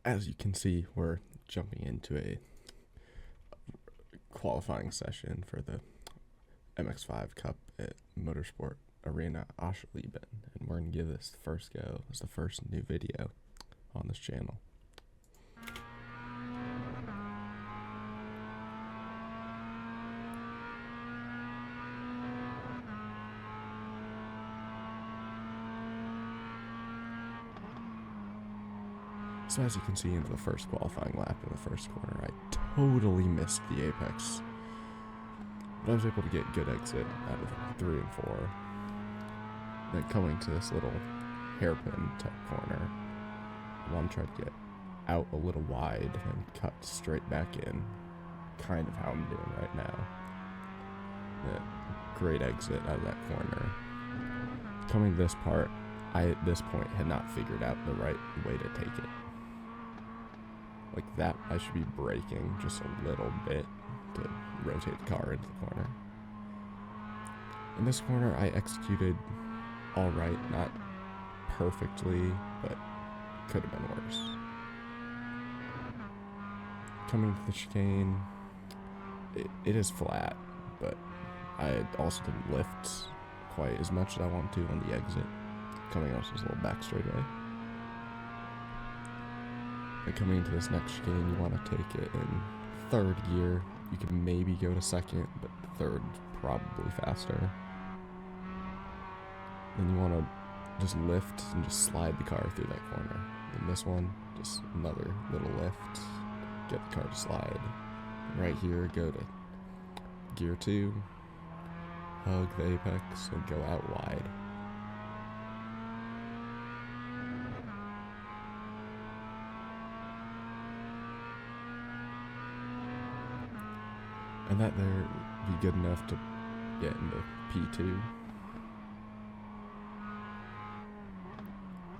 As you can see, we're jumping into a qualifying session for the MX-5 Cup at Motorsport Arena Aschlieben, and we're going to give this the first go as the first new video on this channel. So as you can see into the first qualifying lap in the first corner, I totally missed the apex. But I was able to get good exit out of 3 and 4. Then coming to this little hairpin type corner, I want to try to get out a little wide and cut straight back in. Kind of how I'm doing right now. Great exit out of that corner. Coming to this part, I at this point had not figured out the right way to take it. Like that, I should be braking just a little bit to rotate the car into the corner. In this corner, I executed alright, not perfectly, but could have been worse. Coming to the chicane, it is flat, but I also didn't lift quite as much as I want to on the exit. Coming off this little back straightaway. And coming into this next chicane, you want to take it in third gear. You can maybe go to second, but third's probably faster. Then you want to just lift and just slide the car through that corner. And this one, just another little lift, get the car to slide. And right here, go to gear 2, hug the apex, and go out wide. And that there would be good enough to get into P2.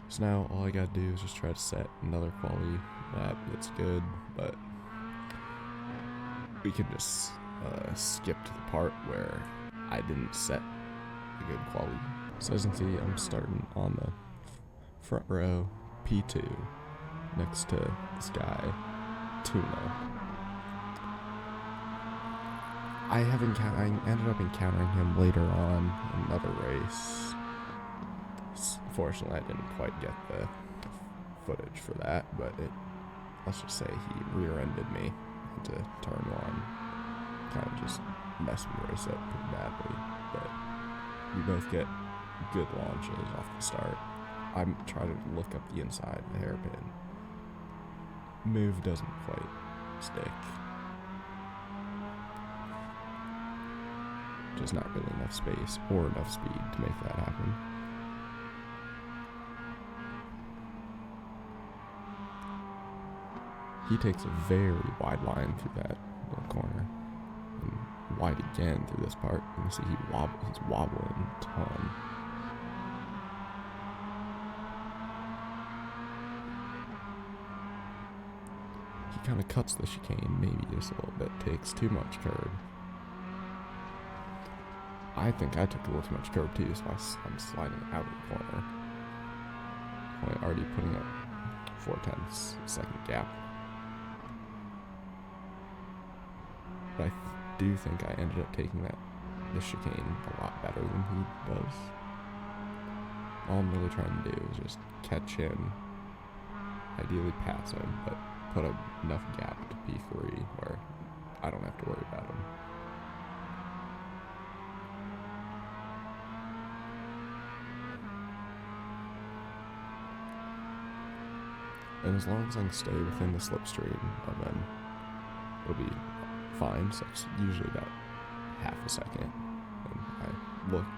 So now all I gotta do is just try to set another quality lap that's good, but we can just skip to the part where I didn't set a good quality. So as you can see, I'm starting on the front row, P2, next to this guy, Tuna. I ended up encountering him later on in another race. Fortunately, I didn't quite get the footage for that, but let's just say he rear-ended me into turn 1. Kind of just messed the race up pretty badly, but we both get good launches off the start. I'm trying to look up the inside of the hairpin. Move doesn't quite stick. Just not really enough space or enough speed to make that happen. He takes a very wide line through that little corner, and wide again through this part. You can see he's wobbling a ton. He kind of cuts the chicane maybe just a little bit, takes too much curb. I think I took a little too much curb too, so I'm sliding out of the corner. Already putting up 4/10 second gap. But I do think I ended up taking the chicane a lot better than he does. All I'm really trying to do is just catch him, ideally pass him, but put up enough gap to P3 where I don't have to worry about him. And as long as I can stay within the slipstream of him, it'll be fine. So it's usually about half a second. And I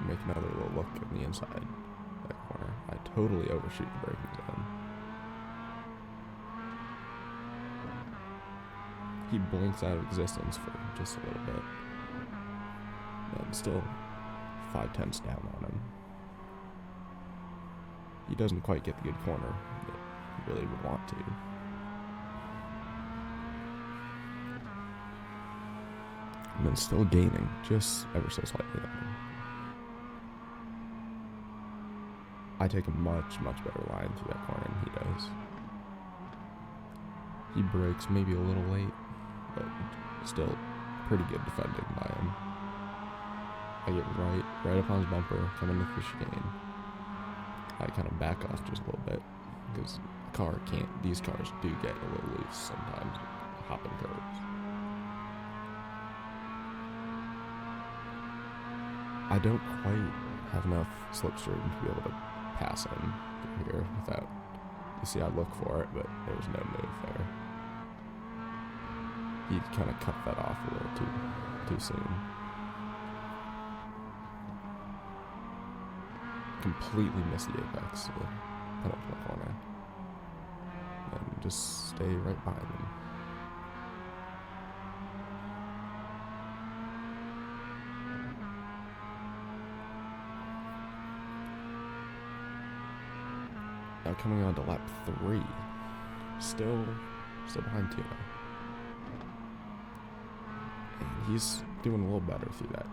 make another little look in the inside of that corner. I totally overshoot the braking zone. He blinks out of existence for just a little bit. And still 5/10 down on him. He doesn't quite get the good corner that he really would want to. And then still gaining, just ever so slightly on him. I take a much, much better line through that corner than he does. He brakes maybe a little late, but still pretty good defending by him. I get right up on his bumper, coming into the chicane. I kind of back off just a little bit, because these cars do get a little loose sometimes, hopping curves. I don't quite have enough slipstream to be able to pass him through here without, you see I look for it, but there was no move there. He kind of cut that off a little too soon. Completely missed the apex to the penultimate corner. And just stay right behind him. Now coming on to lap 3. Still behind Tino. And he's doing a little better through that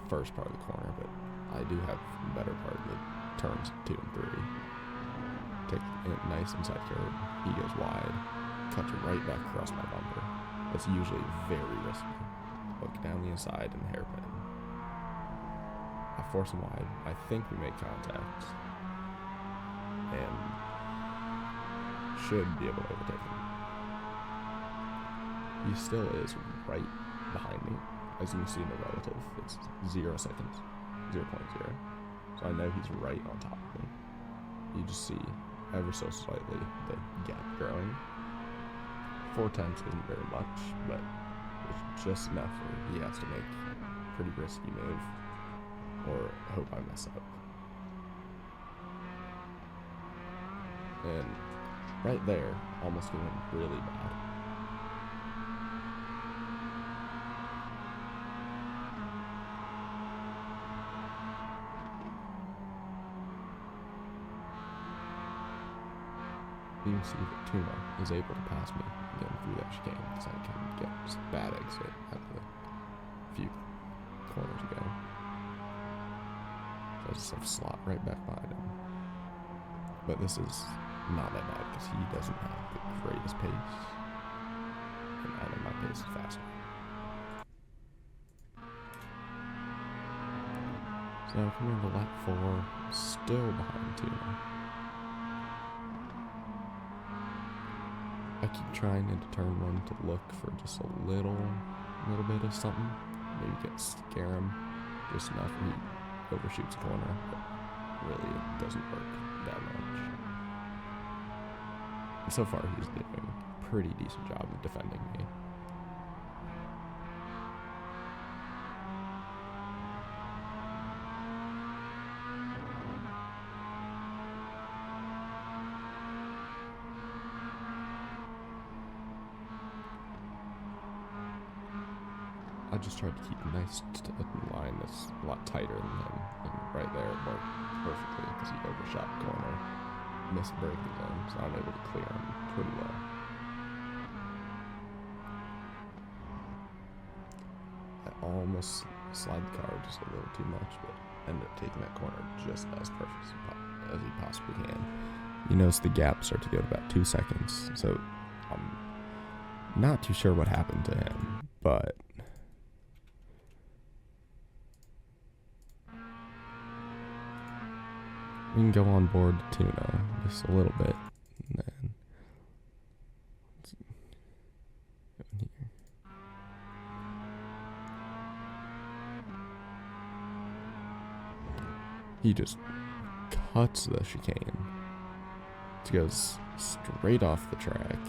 first part of the corner, but I do have a better part of the turns 2 and 3. Take a nice inside curve. He goes wide. Cuts right back across my bumper. That's usually very risky. Look down the inside and hairpin. I force him wide. I think we make contact. And should be able to overtake him. He still is right behind me. As you can see in the relative, it's 0 seconds. 0.0. So I know he's right on top of me. You just see ever so slightly the gap growing. 4/10 isn't very much, but it's just enough where he has to make a pretty risky move or hope I mess up. And right there, almost feeling really bad. You can see that Tuna is able to pass me again through that chicane because I can get just bad exit at the few corners ago. So I just have to slot right back behind him. But this is not that bad because he doesn't have the greatest pace. And I know my pace is faster. So coming to lap 4, still behind Tuna. I keep trying into turn 1 to look for just a little bit of something. Maybe scare him just enough where he overshoots a corner, but really it doesn't work that much. And so far he's doing a pretty decent job of defending me. I just tried to keep a nice line that's a lot tighter than him, and right there it worked perfectly because he overshot the corner, missed the braking zone, so I'm able to clear him pretty well. I almost slide the car just a little too much, but ended up taking that corner just as perfect as he possibly can. You notice the gap start to go to about 2 seconds, so I'm not too sure what happened to him, but we can go on board Tuna just a little bit, and then let's go in here. He just cuts the chicane. It goes straight off the track.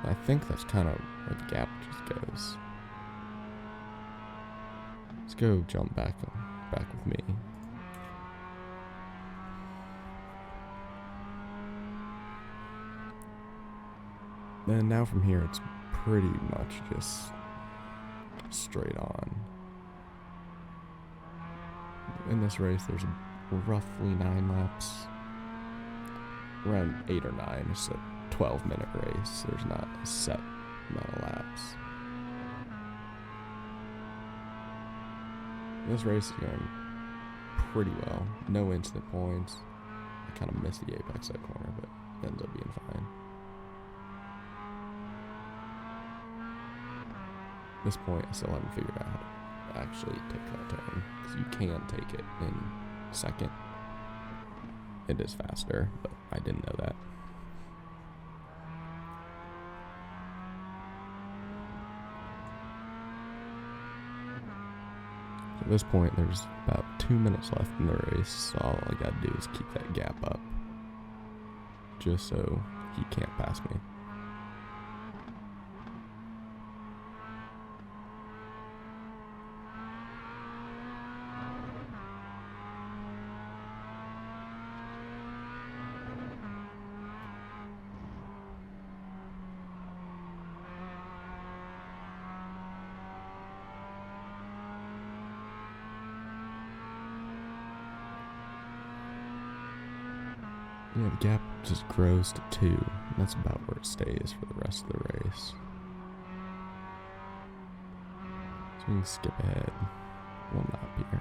I think that's kind of where the gap just goes. Let's go jump back with me. And now from here, it's pretty much just straight on. In this race, there's roughly 9 laps. Around 8 or 9. It's a 12-minute race. There's not a set amount of laps. This race is going pretty well. No incident points. I kind of missed the apex that corner, but ends up being fine. At this point, I still haven't figured out how to actually take that turn, because you can take it in second. It is faster, but I didn't know that. So at this point, there's about 2 minutes left in the race, so all I gotta do is keep that gap up, just so he can't pass me. Yeah, the gap just grows to 2, and that's about where it stays for the rest of the race. So we can skip ahead 1 lap here.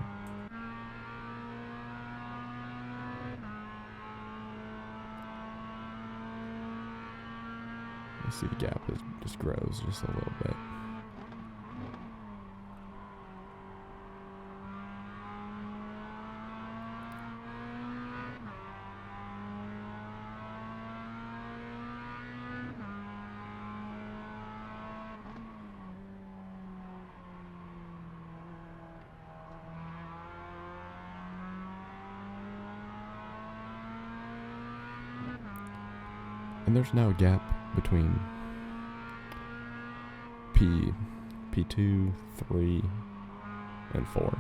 You see the gap just grows just a little bit. And there's now a gap between P2, 3, and 4.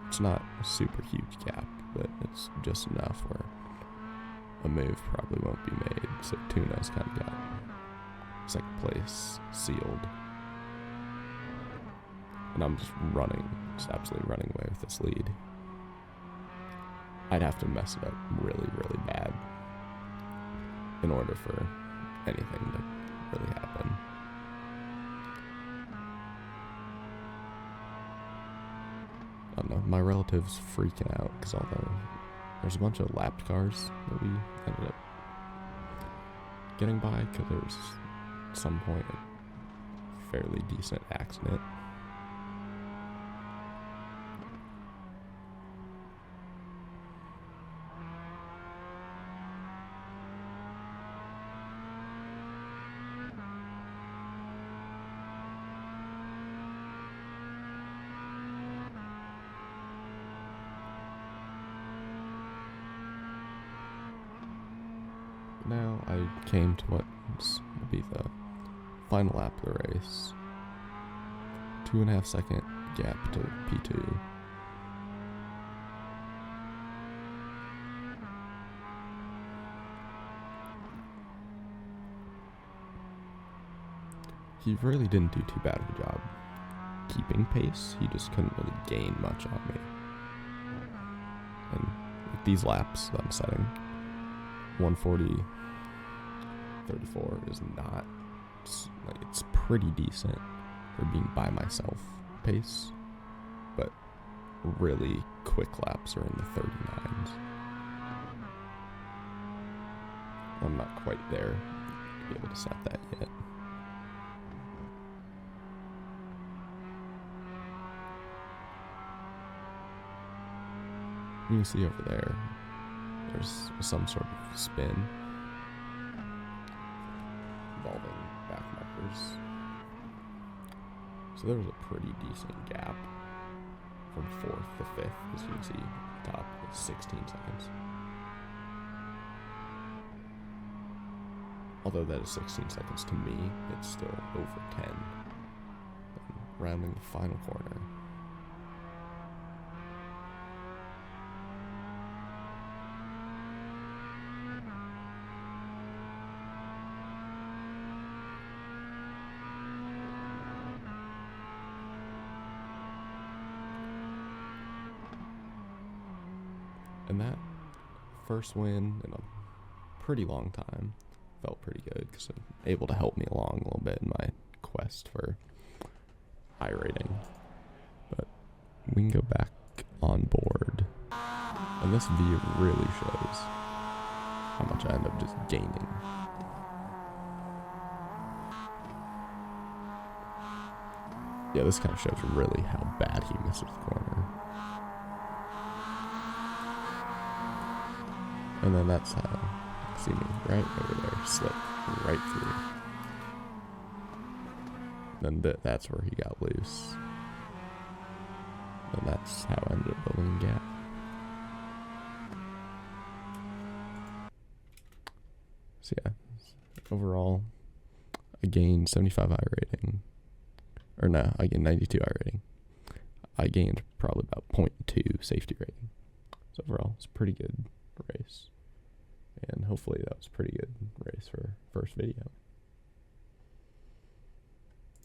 It's not a super huge gap, but it's just enough where a move probably won't be made. So Tuna's kind of got second place sealed. And I'm just absolutely running away with this lead. I'd have to mess it up really, really bad in order for anything to really happen. I don't know, my relative's freaking out because although there's a bunch of lapped cars that we ended up getting by because there was at some point a fairly decent accident. Now I came to what will be the final lap of the race. 2.5 second gap to P2. He really didn't do too bad of a job keeping pace. He just couldn't really gain much on me. And with these laps that I'm setting, 140 34 is not, it's pretty decent for being by myself pace, but really quick laps are in the 39s. I'm not quite there to be able to set that yet. You can see over there, there's some sort of spin involving back markers. So there was a pretty decent gap from 4th to 5th, as you can see, top is 16 seconds. Although that is 16 seconds to me, it's still over 10. And rounding the final corner. And that first win in a pretty long time felt pretty good because it was able to help me along a little bit in my quest for high rating. But we can go back on board, and this view really shows how much I end up just gaining. Yeah, this kind of shows really how bad he misses the corner. And then that's how, see me right over there, slip right through. Then that's where he got loose. And that's how I ended up building a gap. So yeah, overall, I gained 75 I rating. Or no, I gained 92 I rating. I gained probably about 0.2 safety rating. So overall, it's a pretty good race. And hopefully that was a pretty good race for first video.